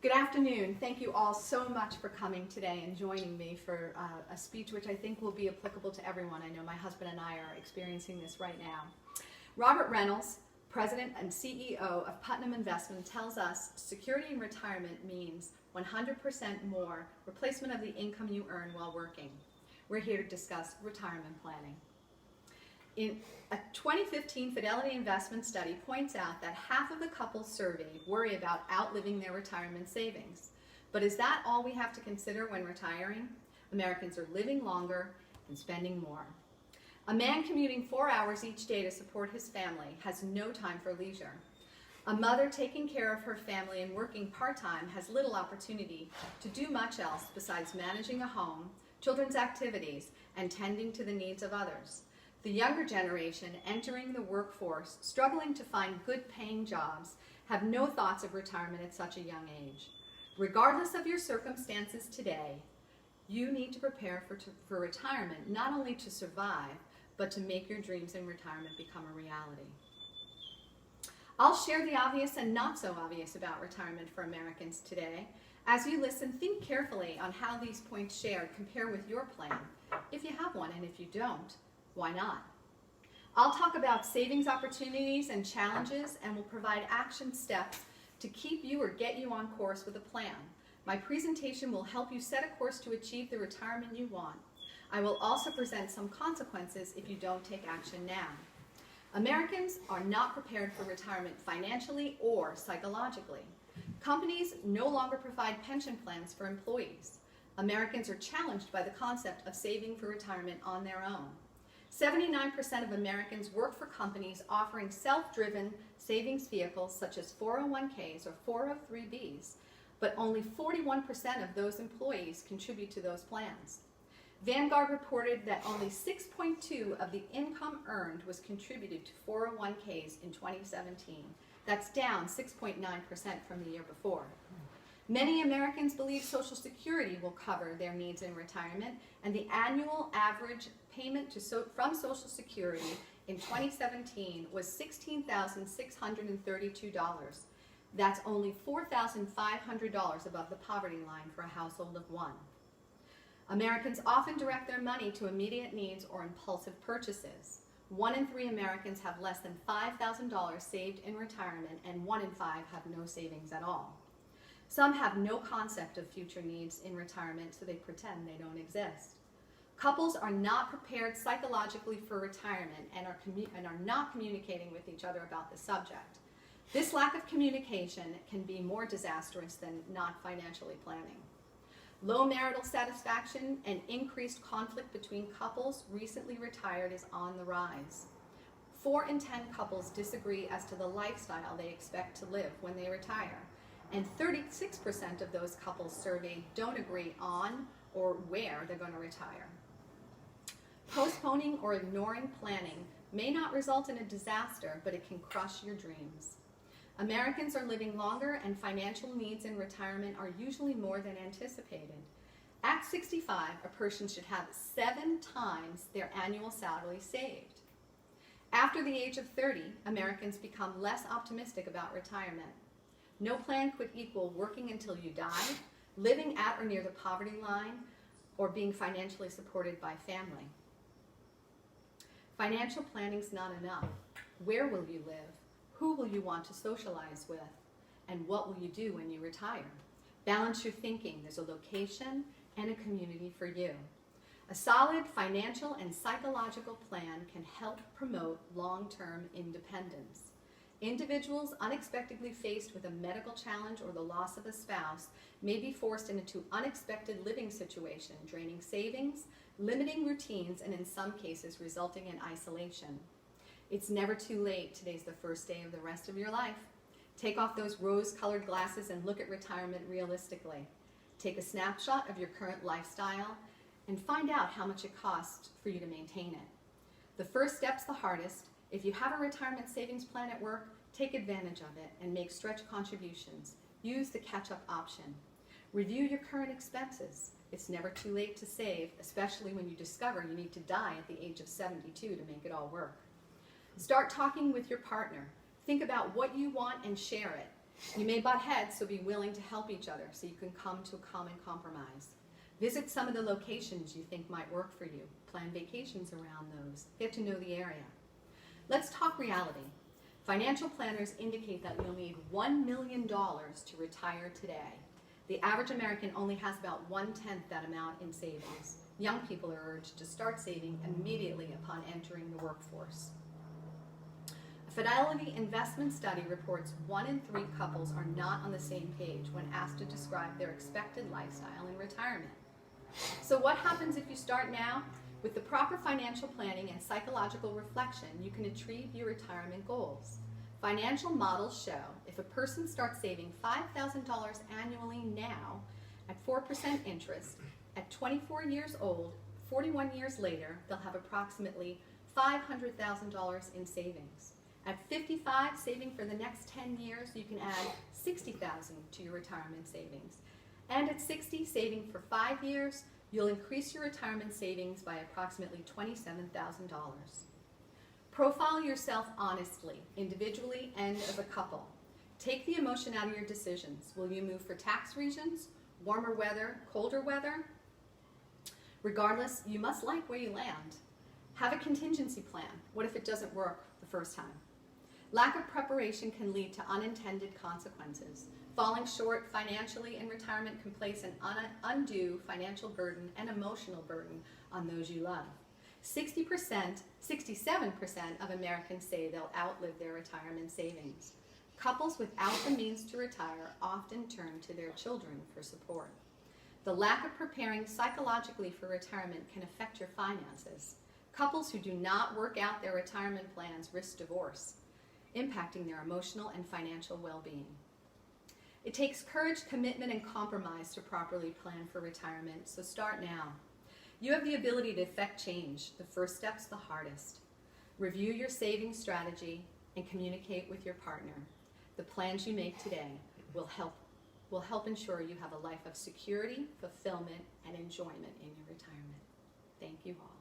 Good afternoon. Thank you all so much for coming today and joining me for a speech which I think will be applicable to everyone. I know my husband and I are experiencing this right now. Robert Reynolds, President and CEO of Putnam Investment, tells us security in retirement means 100% more replacement of the income you earn while working. We're here to discuss retirement planning. In a 2015 Fidelity Investment study points out that half of the couples surveyed worry about outliving their retirement savings. But is that all we have to consider when retiring? Americans are living longer and spending more. A man commuting 4 hours each day to support his family has no time for leisure. A mother taking care of her family and working part-time has little opportunity to do much else besides managing a home, children's activities, and tending to the needs of others. The younger generation entering the workforce, struggling to find good-paying jobs, have no thoughts of retirement at such a young age. Regardless of your circumstances today, you need to prepare for retirement, not only to survive, but to make your dreams in retirement become a reality. I'll share the obvious and not so obvious about retirement for Americans today. As you listen, think carefully on how these points shared compare with your plan, if you have one, and if you don't, why not? I'll talk about savings opportunities and challenges, and will provide action steps to keep you or get you on course with a plan. My presentation will help you set a course to achieve the retirement you want. I will also present some consequences if you don't take action now. Americans are not prepared for retirement financially or psychologically. Companies no longer provide pension plans for employees. Americans are challenged by the concept of saving for retirement on their own. 79% of Americans work for companies offering self-driven savings vehicles such as 401ks or 403bs, but only 41% of those employees contribute to those plans. Vanguard reported that only 6.2% of the income earned was contributed to 401ks in 2017. That's down 6.9% from the year before. Many Americans believe Social Security will cover their needs in retirement, and the annual average payment from Social Security in 2017 was $16,632. That's only $4,500 above the poverty line for a household of one. Americans often direct their money to immediate needs or impulsive purchases. 1 in 3 Americans have less than $5,000 saved in retirement, and 1 in 5 have no savings at all. Some have no concept of future needs in retirement, so they pretend they don't exist. Couples are not prepared psychologically for retirement and are not communicating with each other about the subject. This lack of communication can be more disastrous than not financially planning. Low marital satisfaction and increased conflict between couples recently retired is on the rise. 4 in 10 couples disagree as to the lifestyle they expect to live when they retire, and 36% of those couples surveyed don't agree on or where they're going to retire. Postponing or ignoring planning may not result in a disaster, but it can crush your dreams. Americans are living longer, and financial needs in retirement are usually more than anticipated. At 65, a person should have 7 times their annual salary saved. After the age of 30, Americans become less optimistic about retirement. No plan could equal working until you die, living at or near the poverty line, or being financially supported by family. Financial planning's not enough. Where will you live? Who will you want to socialize with? And what will you do when you retire? Balance your thinking. There's a location and a community for you. A solid financial and psychological plan can help promote long-term independence. Individuals unexpectedly faced with a medical challenge or the loss of a spouse may be forced into unexpected living situation, draining savings, limiting routines, and in some cases resulting in isolation. It's never too late. Today's the first day of the rest of your life. Take off those rose-colored glasses and look at retirement realistically. Take a snapshot of your current lifestyle and find out how much it costs for you to maintain it. The first step's the hardest. If you have a retirement savings plan at work, take advantage of it and make stretch contributions. Use the catch-up option. Review your current expenses. It's never too late to save, especially when you discover you need to die at the age of 72 to make it all work. Start talking with your partner. Think about what you want and share it. You may butt heads, so be willing to help each other so you can come to a common compromise. Visit some of the locations you think might work for you. Plan vacations around those. Get to know the area. Let's talk reality. Financial planners indicate that you'll need $1 million to retire today. The average American only has about 1/10 that amount in savings. Young people are urged to start saving immediately upon entering the workforce. A Fidelity investment study reports 1 in 3 couples are not on the same page when asked to describe their expected lifestyle in retirement. So what happens if you start now? With the proper financial planning and psychological reflection, you can achieve your retirement goals. Financial models show if a person starts saving $5,000 annually now at 4% interest, at 24 years old, 41 years later, they'll have approximately $500,000 in savings. At 55, saving for the next 10 years, you can add $60,000 to your retirement savings. And at 60, saving for 5 years, you'll increase your retirement savings by approximately $27,000. Profile yourself honestly, individually and as a couple. Take the emotion out of your decisions. Will you move for tax regions, warmer weather, colder weather? Regardless, you must like where you land. Have a contingency plan. What if it doesn't work the first time? Lack of preparation can lead to unintended consequences. Falling short financially in retirement can place an undue financial burden and emotional burden on those you love. 67% of Americans say they'll outlive their retirement savings. Couples without the means to retire often turn to their children for support. The lack of preparing psychologically for retirement can affect your finances. Couples who do not work out their retirement plans risk divorce, impacting their emotional and financial well-being. It takes courage, commitment, and compromise to properly plan for retirement, so start now. You have the ability to effect change. The first step's the hardest. Review your savings strategy and communicate with your partner. The plans you make today will help ensure you have a life of security, fulfillment, and enjoyment in your retirement. Thank you all.